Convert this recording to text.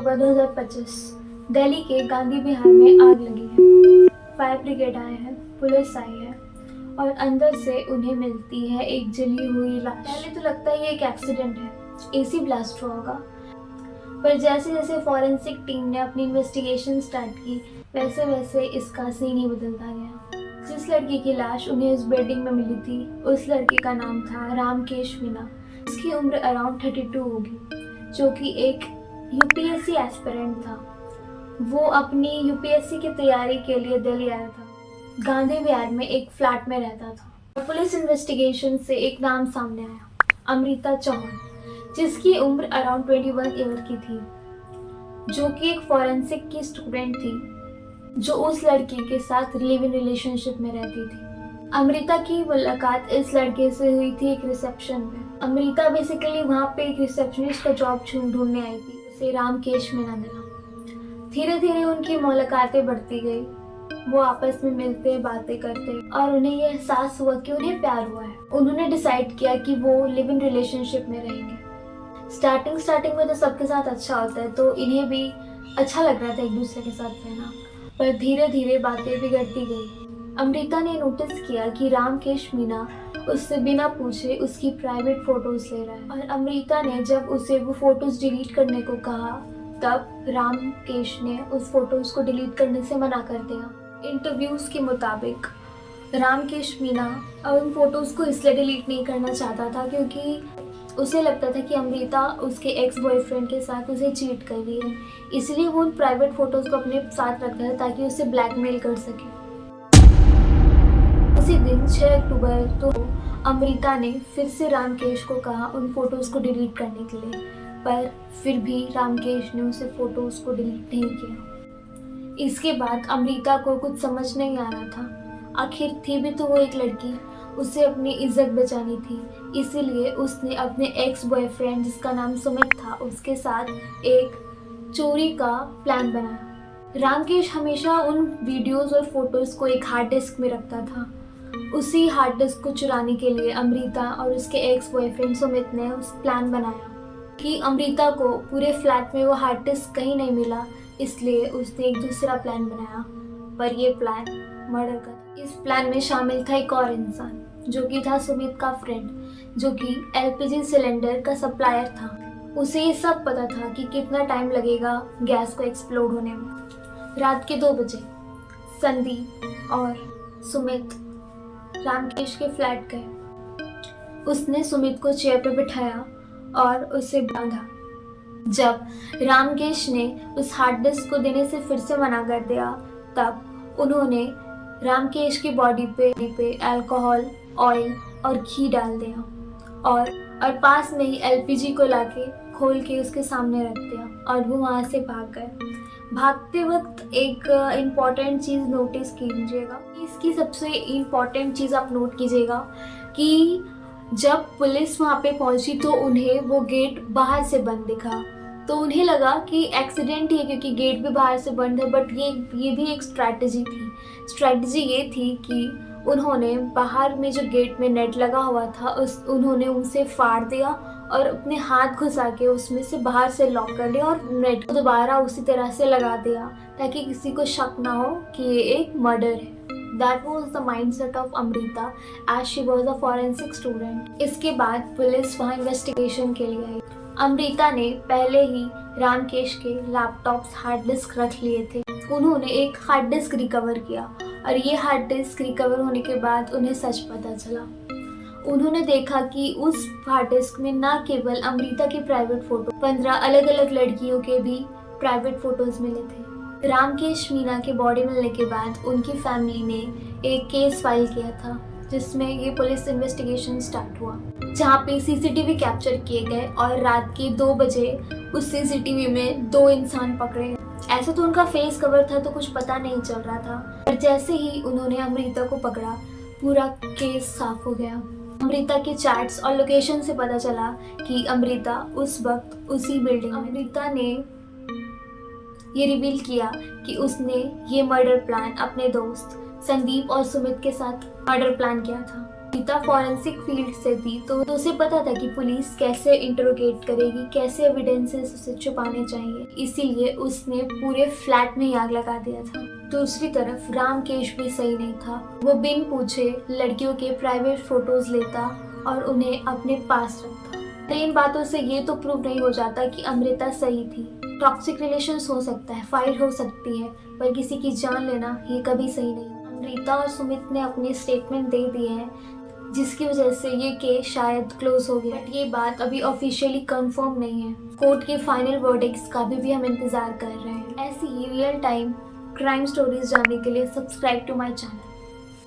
अक्टूबर 2025 दिल्ली के गांधी विहार में आग लगी है। फायर ब्रिगेड आए हैं, पुलिस आई है और अंदर से उन्हें मिलती है एक जली हुई लाश। पहले तो लगता है ये एक एक्सीडेंट है, एसी ब्लास्ट हुआ होगा, पर जैसे जैसे फॉरेंसिक टीम ने अपनी इन्वेस्टिगेशन स्टार्ट की वैसे वैसे इसका सीन ही बदलता गया। जिस लड़की की लाश उन्हें उस बिल्डिंग में मिली थी उस लड़की का नाम था रामकेश मीना। उसकी उम्र अराउंड 32 होगी, जो कि एक यूपीएससी एस्पिरेंट था। वो अपनी यूपीएससी की तैयारी के लिए दिल्ली आया था। गांधी विहार में एक फ्लैट में रहता था। पुलिस इन्वेस्टिगेशन से एक नाम सामने आया, अमृता चौहान, जिसकी उम्र अराउंड 21 ईयर की थी, जो कि एक फॉरेंसिक की स्टूडेंट थी जो उस लड़की के साथ लिव इन रिलेशनशिप में रहती थी। अमृता की मुलाकात इस लड़के से हुई थी एक रिसेप्शन में। अमृता बेसिकली वहाँ पे एक रिसेप्शनिस्ट का जॉब ढूंढने आई थी। उसे रामकेश मीना मिला। धीरे धीरे उनकी मुलाकातें बढ़ती गई। वो आपस में मिलते, बातें करते और उन्हें ये एहसास हुआ कि उन्हें प्यार हुआ है। उन्होंने डिसाइड किया कि वो लिव इन रिलेशनशिप में रहेंगे। स्टार्टिंग में तो सबके साथ अच्छा होता है, तो इन्हें भी अच्छा लग रहा था एक दूसरे के साथ रहना, पर धीरे धीरे बातें बिगड़ती गई। अमृता ने नोटिस किया कि रामकेश मीना उससे बिना पूछे उसकी प्राइवेट फोटोज ले रहा है, और अमृता ने जब उसे वो फोटोज डिलीट करने को कहा तब रामकेश ने उस फोटोज को डिलीट करने से मना कर दिया। इंटरव्यूज के मुताबिक रामकेश मीना उन फोटोज को इसलिए डिलीट नहीं करना चाहता था क्योंकि उसे लगता था कि अमृता उसके एक्स बॉयफ्रेंड के साथ उसे चीट कर रही है, इसलिए वो उन प्राइवेट फोटोज को अपने साथ रखता था ताकि उसे ब्लैकमेल कर सके। उसी दिन 6 अक्टूबर तो अमृता ने फिर से रामकेश को कहा उन फोटोज को डिलीट करने के लिए, पर फिर भी रामकेश ने उसे फोटोज को डिलीट नहीं किया। इसके बाद अमृता को कुछ समझ नहीं आ रहा था। आखिर थी भी तो वो एक लड़की, उसे अपनी इज्जत बचानी थी, इसीलिए उसने अपने एक्स बॉयफ्रेंड जिसका नाम सुमित था उसके साथ एक चोरी का प्लान बनाया। रामकेश हमेशा उन वीडियोस और फोटोज को एक हार्ड डिस्क में रखता था। उसी हार्ड डिस्क को चुराने के लिए अमृता और उसके एक्स बॉयफ्रेंड सुमित ने उस प्लान बनाया कि अमृता को पूरे फ्लैट में वो हार्ड डिस्क कहीं नहीं मिला, इसलिए उसने एक दूसरा प्लान बनाया, पर यह प्लान मर्डर का था। इस प्लान में शामिल था एक और इंसान जो कि था सुमित का फ्रेंड, जो कि एलपीजी सिलेंडर का सप्लायर था। उसे ये सब पता था कि कितना टाइम लगेगा गैस को एक्सप्लोड होने में। रात के 2 बजे संदीप और सुमित रामकेश के फ्लैट गए। उसने सुमित को चेयर पर बिठाया और उसे बांधा। जब रामकेश ने उस हार्ड डिस्क को देने से फिर से मना कर दिया, तब उन्होंने रामकेश की बॉडी पे अल्कोहल, ऑयल और घी डाल दिया और पास में ही एलपीजी को लाके खोल के उसके सामने रख दिया और वो वहाँ से भाग गए। भागते वक्त एक इम्पॉर्टेंट चीज़ नोटिस कीजिएगा। इसकी सबसे इम्पॉर्टेंट चीज़ आप नोट कीजिएगा कि जब पुलिस वहाँ पे पहुँची तो उन्हें वो गेट बाहर से बंद दिखा, तो उन्हें लगा कि एक्सीडेंट ही है क्योंकि गेट भी बाहर से बंद है, बट ये भी एक स्ट्रैटेजी थी। स्ट्रैटेजी ये थी कि उन्होंने बाहर में जो गेट में नेट लगा हुआ था उन्होंने उसे फाड़ दिया और अपने हाथ घुसा के उसमें से बाहर से लॉक कर लिया और नेट को दोबारा उसी तरह से लगा दिया ताकि किसी को शक ना हो कि ये एक मर्डर है। That was the mindset of Amrita as she was a forensic student. इसके बाद पुलिस वहाँ इन्वेस्टिगेशन के लिए आई। अमृता ने पहले ही रामकेश के लैपटॉप्स हार्ड डिस्क रख लिए थे। उन्होंने एक हार्ड डिस्क रिकवर किया और ये हार्ड डिस्क रिकवर होने के बाद उन्हें सच पता चला। उन्होंने देखा कि उस हार्ड डिस्क में न केवल अमृता की प्राइवेट फोटो, 15 अलग अलग लड़कियों के भी प्राइवेट फोटोज मिले थे। रामकेश मीना के बॉडी मिलने के बाद उनकी फैमिली ने एक केस फाइल किया था जिसमें ये पुलिस इन्वेस्टिगेशन स्टार्ट हुआ, जहाँ पे सीसीटीवी कैप्चर किए गए और रात के 2 बजे उस सीसीटीवी में 2 इंसान पकड़े। ऐसे तो उनका फेस कवर था तो कुछ पता नहीं चल रहा था, पर जैसे ही उन्होंने अमृता को पकड़ा पूरा केस साफ हो गया। अमृता के चैट्स और लोकेशन से पता चला कि अमृता उस वक्त उसी बिल्डिंग में। अमृता ने ये रिवील किया कि उसने ये मर्डर प्लान अपने दोस्त संदीप और सुमित के साथ मर्डर प्लान किया था। गीता फॉरेंसिक फील्ड से थी तो उसे पता था कि पुलिस कैसे इंटरोगेट करेगी, कैसे एविडेंसेस उसे छुपाने चाहिए, इसीलिए उसने पूरे फ्लैट में ही आग लगा दिया था। दूसरी तरफ रामकेश भी सही नहीं था। वो बिन पूछे लड़कियों के प्राइवेट फोटोज लेता और उन्हें अपने पास रखता। तो इन बातों से ये तो प्रूव नहीं हो जाता कि अमृता सही थी। टॉक्सिक रिलेशंस हो सकता है, फाइट हो सकती है, पर किसी की जान लेना ये कभी सही नहीं। अमृता और सुमित ने अपने स्टेटमेंट दे दिए हैं, जिसकी वजह से ये केस शायद क्लोज हो गया। ये बात अभी ऑफिशियली कंफर्म नहीं है। कोर्ट के फाइनल वर्डिक्ट्स का भी हम इंतजार कर रहे हैं। ऐसी ही रियल टाइम क्राइम स्टोरीज जानने के लिए सब्सक्राइब टू माय चैनल।